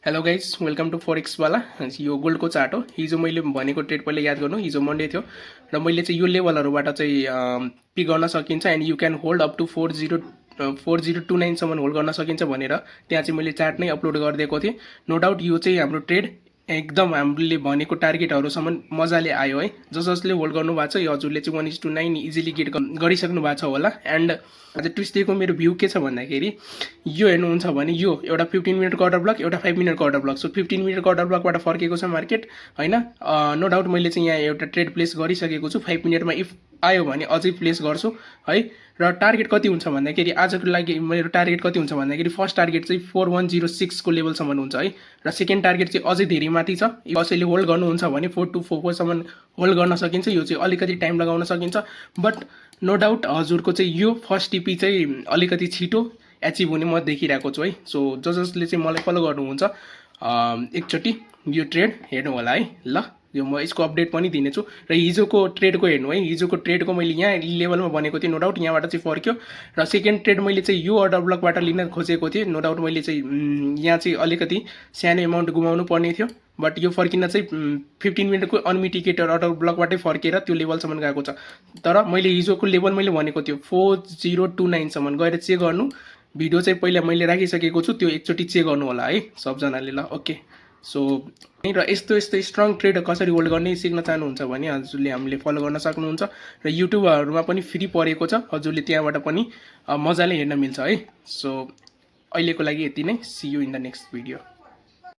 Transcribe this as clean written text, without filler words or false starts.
Hello guys welcome to forex वाला। यो गोल्डको chart हो। हिजो मैले भनेको ट्रेड पहिला याद गर्नु, हिजो मन्डे थियो र मैले चाहिँ यो लेभलहरूबाट चाहिँ पिक गर्न सकिन्छ and you can hold up to 4029सम्म होल्ड गर्न सकिन्छ भनेर त्यहाँ चाहिँ मैले चार्ट नै अपलोड गरिदिएको थिएँ। नो डाउट यो चाहिँ हाम्रो ट्रेड एकदम हामीले भनेको टार्गेटहरूसम्म मजाले आयो है। जसले होल्ड गर्नु भएको छ यो हजुरले चाहिँ 1:9 इजिली गेट गरिसक्नु भएको छ होला। एन्ड आज ट्युसडेको मेरो भ्यू के छ भन्दाखेरि यो हेर्नुहुन्छ भने यो एउटा 15 मिनटको अर्डर ब्लक, एउटा 5 मिनटको अर्डर ब्लक। सो 15 मिनटको अर्डर ब्लकबाट फर्केको छ मार्केट होइन। नो डाउट मैले चाहिँ यहाँ एउटा ट्रेड प्लेस गरिसकेको छु। 5 मिनटमा इफ आयो भने अझै प्लेस गर्छु है। र टार्गेट कति हुन्छ भन्दाखेरि आजको लागि मेरो टार्गेट कति हुन्छ भन्दाखेरि फर्स्ट टार्गेट चाहिँ 4106 को लेभलसम्म हुन्छ है। र सेकेन्ड टार्गेट चाहिँ अझै धेरै माथि छ। कसैले होल्ड गर्नुहुन्छ भने 4244सम्म होल्ड गर्न सकिन्छ। यो चाहिँ अलिकति टाइम लगाउन सकिन्छ बट नो डाउट हजुरको चाहिँ यो फर्स्ट टिपी चाहिँ अलिकति छिटो एचिभ हुने म देखिरहेको छु है। सो जसले चाहिँ मलाई फलो गर्नुहुन्छ एकचोटि यो ट्रेड हेर्नु होला है। ल यो म यसको अपडेट पनि दिनेछु। र हिजोको ट्रेडको हेर्नु है। हिजोको ट्रेडको मैले यहाँ लेभलमा भनेको थिएँ, नो डाउट यहाँबाट चाहिँ फर्क्यो। र सेकेन्ड ट्रेड मैले चाहिँ यो अर्डर ब्लकबाट लिन खोजेको थिएँ। नो डाउट मैले चाहिँ यहाँ चाहिँ अलिकति सानो एमाउन्ट गुमाउनु पर्ने थियो बट यो फर्किन चाहिँ 15 मिनटको अनमिटिकेटेड अर्डर ब्लकबाटै फर्केर त्यो लेभलसम्म गएको छ। तर मैले हिजोको लेभल मैले भनेको थियो 4029सम्म गएर चेक गर्नु। भिडियो चाहिँ पहिला मैले राखिसकेको छु, त्यो एकचोटि चेक गर्नु होला है सबजनाले। ल ओके। सो र यस्तो स्ट्रङ ट्रेड कसरी होल्ड गर्ने सिक्न चाहनुहुन्छ भने हजुरले हामीले फलो गर्न सक्नुहुन्छ। र युट्युबहरूमा पनि फ्री परेको छ, हजुरले त्यहाँबाट पनि मजाले हेर्न मिल्छ है। सो अहिलेको लागि यति नै। See you in the next video.